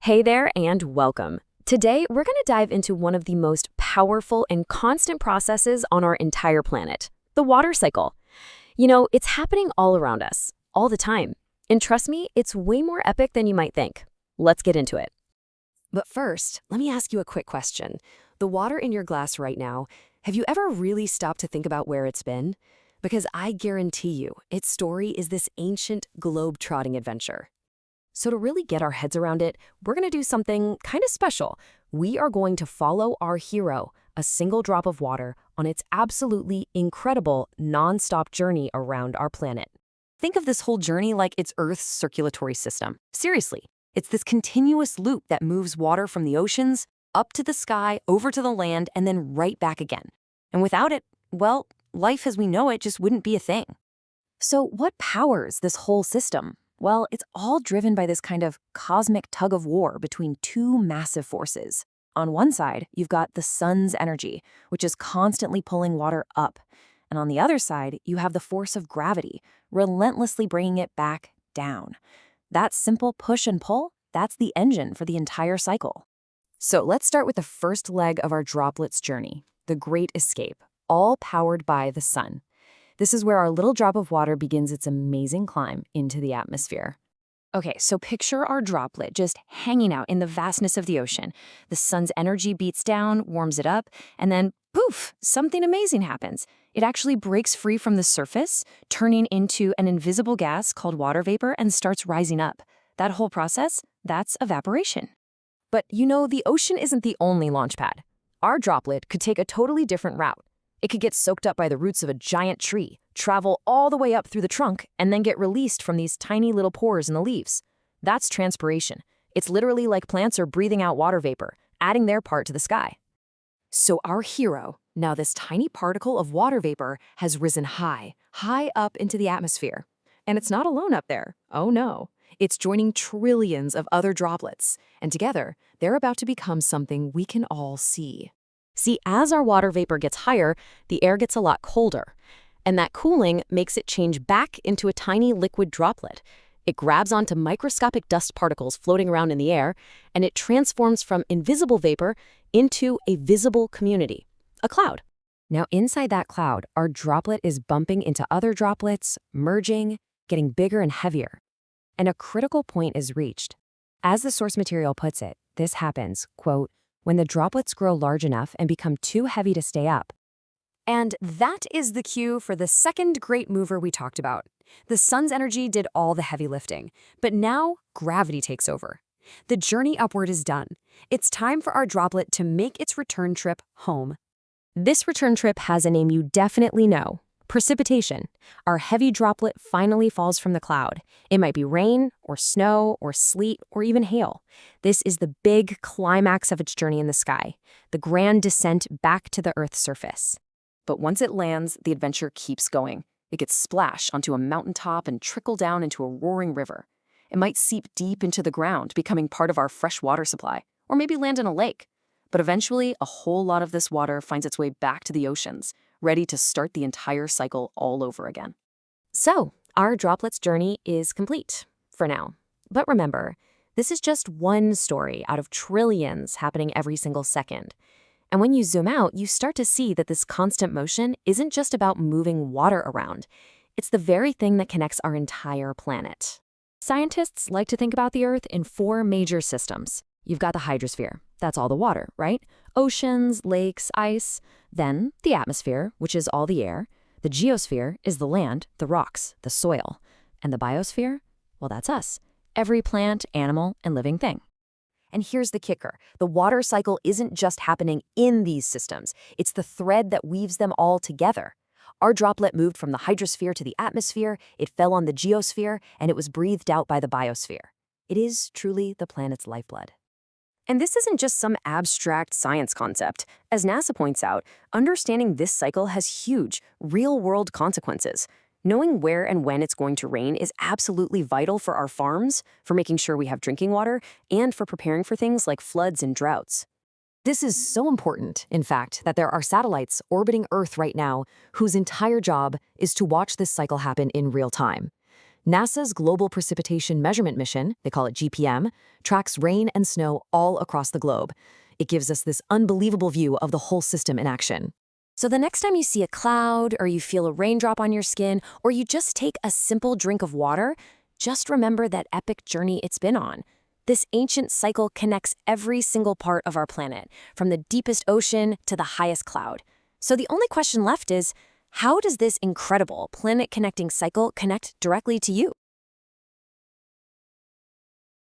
Hey there and welcome. Today, we're going to dive into one of the most powerful and constant processes on our entire planet, the water cycle. It's happening all around us, all the time. And trust me, it's way more epic than you might think. Let's get into it. But first, let me ask you a quick question. The water in your glass right now, have you ever really stopped to think about where it's been? Because I guarantee you, its story is this ancient globe-trotting adventure. So to really get our heads around it, we're going to do something kind of special. We are going to follow our hero, a single drop of water, on its absolutely incredible, non-stop journey around our planet. Think of this whole journey like it's Earth's circulatory system. Seriously, it's this continuous loop that moves water from the oceans, up to the sky, over to the land, and then right back again. And without it, well, life as we know it just wouldn't be a thing. So what powers this whole system? Well, it's all driven by this kind of cosmic tug of war between two massive forces. On one side, you've got the sun's energy, which is constantly pulling water up. And on the other side, you have the force of gravity, relentlessly bringing it back down. That simple push and pull, that's the engine for the entire cycle. So let's start with the first leg of our droplets journey, the Great Escape, all powered by the sun. This is where our little drop of water begins its amazing climb into the atmosphere. Okay, so picture our droplet just hanging out in the vastness of the ocean. The sun's energy beats down, warms it up, and then poof, something amazing happens. It actually breaks free from the surface, turning into an invisible gas called water vapor and starts rising up. That whole process, that's evaporation. But the ocean isn't the only launch pad. Our droplet could take a totally different route. It could get soaked up by the roots of a giant tree, travel all the way up through the trunk, and then get released from these tiny little pores in the leaves. That's transpiration. It's literally like plants are breathing out water vapor, adding their part to the sky. So our hero, now this tiny particle of water vapor, has risen high, high up into the atmosphere. And it's not alone up there. Oh no. It's joining trillions of other droplets, and together, they're about to become something we can all see. See, as our water vapor gets higher, the air gets a lot colder, and that cooling makes it change back into a tiny liquid droplet. It grabs onto microscopic dust particles floating around in the air, and it transforms from invisible vapor into a visible community, a cloud. Now, inside that cloud, our droplet is bumping into other droplets, merging, getting bigger and heavier. And a critical point is reached. As the source material puts it, this happens, quote, when the droplets grow large enough and become too heavy to stay up. And that is the cue for the second great mover we talked about. The sun's energy did all the heavy lifting, but now gravity takes over. The journey upward is done. It's time for our droplet to make its return trip home. This return trip has a name you definitely know. Precipitation. Our heavy droplet finally falls from the cloud. It might be rain, or snow, or sleet, or even hail. This is the big climax of its journey in the sky, the grand descent back to the Earth's surface. But once it lands, the adventure keeps going. It gets splashed onto a mountaintop and trickle down into a roaring river. It might seep deep into the ground, becoming part of our fresh water supply, or maybe land in a lake. But eventually, a whole lot of this water finds its way back to the oceans, ready to start the entire cycle all over again. So, our droplet's journey is complete, for now. But remember, this is just one story out of trillions happening every single second. And when you zoom out, you start to see that this constant motion isn't just about moving water around. It's the very thing that connects our entire planet. Scientists like to think about the Earth in four major systems. You've got the hydrosphere. That's all the water, right? Oceans, lakes, ice. Then the atmosphere, which is all the air. The geosphere is the land, the rocks, the soil. And the biosphere? Well, that's us. Every plant, animal, and living thing. And here's the kicker. The water cycle isn't just happening in these systems. It's the thread that weaves them all together. Our droplet moved from the hydrosphere to the atmosphere, it fell on the geosphere, and it was breathed out by the biosphere. It is truly the planet's lifeblood. And this isn't just some abstract science concept. As NASA points out, understanding this cycle has huge, real-world consequences. Knowing where and when it's going to rain is absolutely vital for our farms, for making sure we have drinking water, and for preparing for things like floods and droughts. This is so important, in fact, that there are satellites orbiting Earth right now whose entire job is to watch this cycle happen in real time. NASA's Global Precipitation Measurement Mission, they call it GPM, tracks rain and snow all across the globe. It gives us this unbelievable view of the whole system in action. So the next time you see a cloud, or you feel a raindrop on your skin, or you just take a simple drink of water, just remember that epic journey it's been on. This ancient cycle connects every single part of our planet, from the deepest ocean to the highest cloud. So the only question left is, how does this incredible planet-connecting cycle connect directly to you?